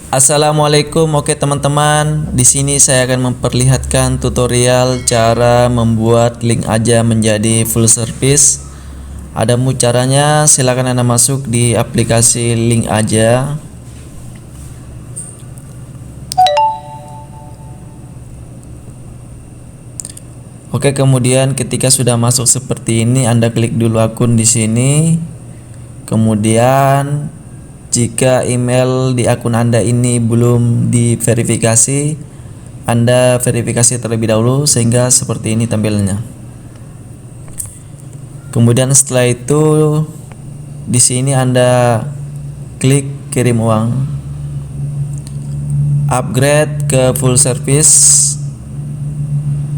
Assalamualaikum, oke teman-teman. Di sini saya akan memperlihatkan tutorial cara membuat link aja menjadi full service. Adapun caranya, silakan Anda masuk di aplikasi link aja. Oke, kemudian ketika sudah masuk seperti ini, Anda klik dulu akun di sini. Kemudian jika email di akun Anda ini belum diverifikasi, Anda verifikasi terlebih dahulu sehingga seperti ini tampilannya. Kemudian setelah itu di sini Anda klik kirim uang. Upgrade ke full service.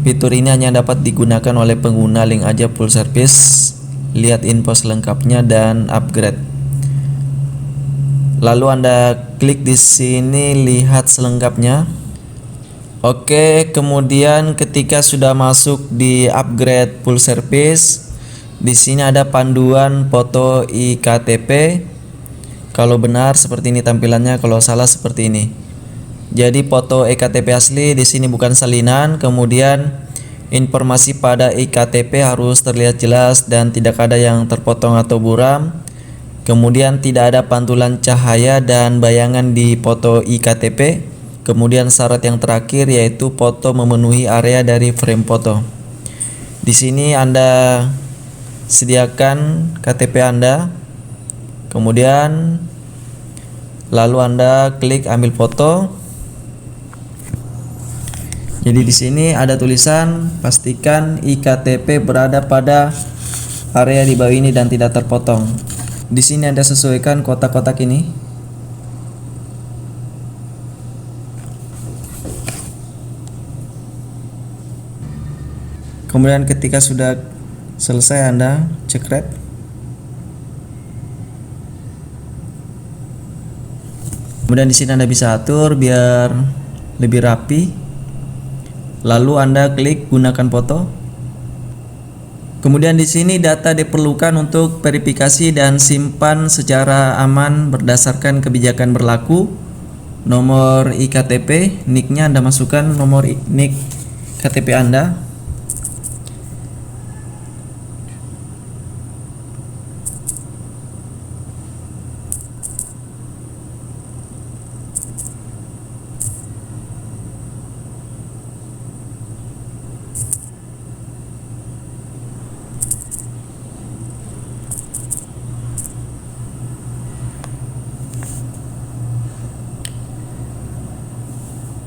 Fitur ini hanya dapat digunakan oleh pengguna link aja full service. Lihat info selengkapnya dan upgrade. Lalu Anda klik di sini lihat selengkapnya. Oke, kemudian ketika sudah masuk di upgrade full service, di sini ada panduan foto iktp. Kalau benar seperti ini tampilannya, kalau salah seperti ini. Jadi foto iktp asli di sini bukan salinan. Kemudian informasi pada iktp harus terlihat jelas dan tidak ada yang terpotong atau buram. Kemudian tidak ada pantulan cahaya dan bayangan di foto iktp. Kemudian syarat yang terakhir yaitu foto memenuhi area dari frame foto. Di sini Anda sediakan KTP Anda. Kemudian lalu Anda klik ambil foto. Jadi di sini ada tulisan pastikan iktp berada pada area di bawah ini dan tidak terpotong. Di sini Anda sesuaikan kotak-kotak ini. Kemudian ketika sudah selesai Anda cek wrap. Kemudian di sini Anda bisa atur biar lebih rapi. Lalu Anda klik gunakan foto. Kemudian di sini data diperlukan untuk verifikasi dan simpan secara aman berdasarkan kebijakan berlaku. Nomor iktp, nicknya Anda masukkan nomor nick KTP Anda.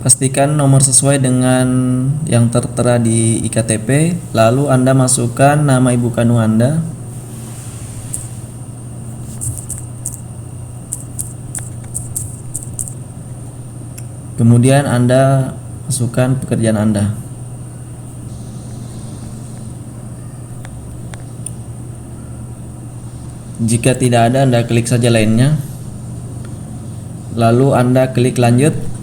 Pastikan nomor sesuai dengan yang tertera di iktp. Lalu Anda masukkan nama ibu kandung Anda. Kemudian Anda masukkan pekerjaan Anda. Jika tidak ada, Anda klik saja lainnya. Lalu Anda klik lanjut.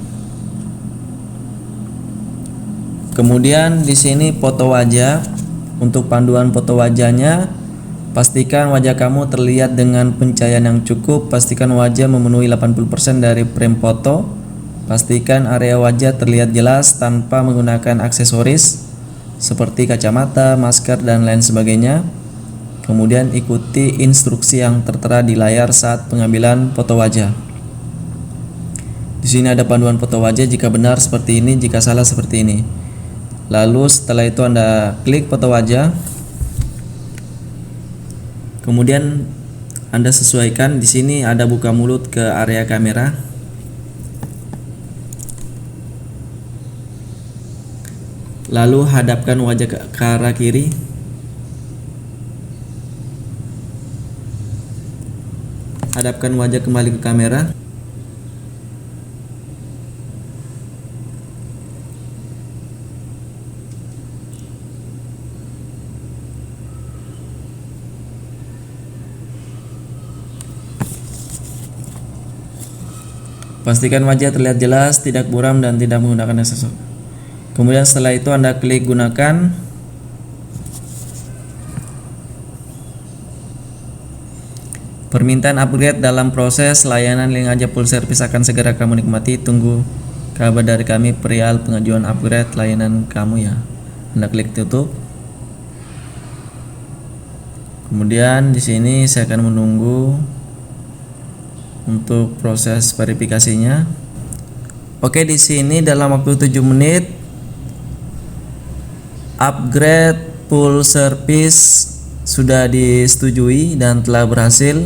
Kemudian di sini foto wajah. Untuk panduan foto wajahnya, pastikan wajah kamu terlihat dengan pencahayaan yang cukup. Pastikan wajah memenuhi 80% dari frame foto. Pastikan area wajah terlihat jelas tanpa menggunakan aksesoris seperti kacamata, masker dan lain sebagainya. Kemudian ikuti instruksi yang tertera di layar saat pengambilan foto wajah. Di sini ada panduan foto wajah, jika benar seperti ini, jika salah seperti ini. Lalu setelah itu Anda klik foto wajah. Kemudian Anda sesuaikan, di sini ada buka mulut ke area kamera. Lalu hadapkan wajah ke arah kiri. Hadapkan wajah kembali ke kamera. Pastikan wajah terlihat jelas, tidak buram dan tidak menggunakan aksesoris. Kemudian setelah itu Anda klik gunakan. Permintaan upgrade dalam proses layanan link aja full service akan segera kamu nikmati. Tunggu kabar dari kami perihal pengajuan upgrade layanan kamu ya. Anda klik tutup. Kemudian di sini saya akan menunggu untuk proses verifikasinya. Oke, di sini dalam waktu 7 menit upgrade full service sudah disetujui dan telah berhasil.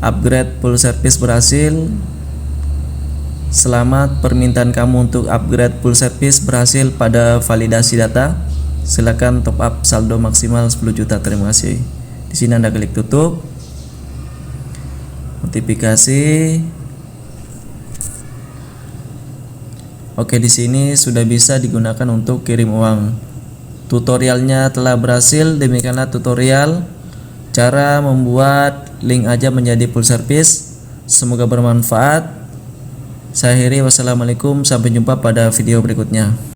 Upgrade full service berhasil. Selamat, permintaan kamu untuk upgrade full service berhasil pada validasi data. Silakan top up saldo maksimal 10 juta. Terima kasih. Di sini Anda klik tutup. Notifikasi. Oke, di sini sudah bisa digunakan untuk kirim uang. Tutorialnya telah berhasil. Demikianlah tutorial cara membuat link aja menjadi full service. Semoga bermanfaat. Saya akhiri, wassalamualaikum, sampai jumpa pada video berikutnya.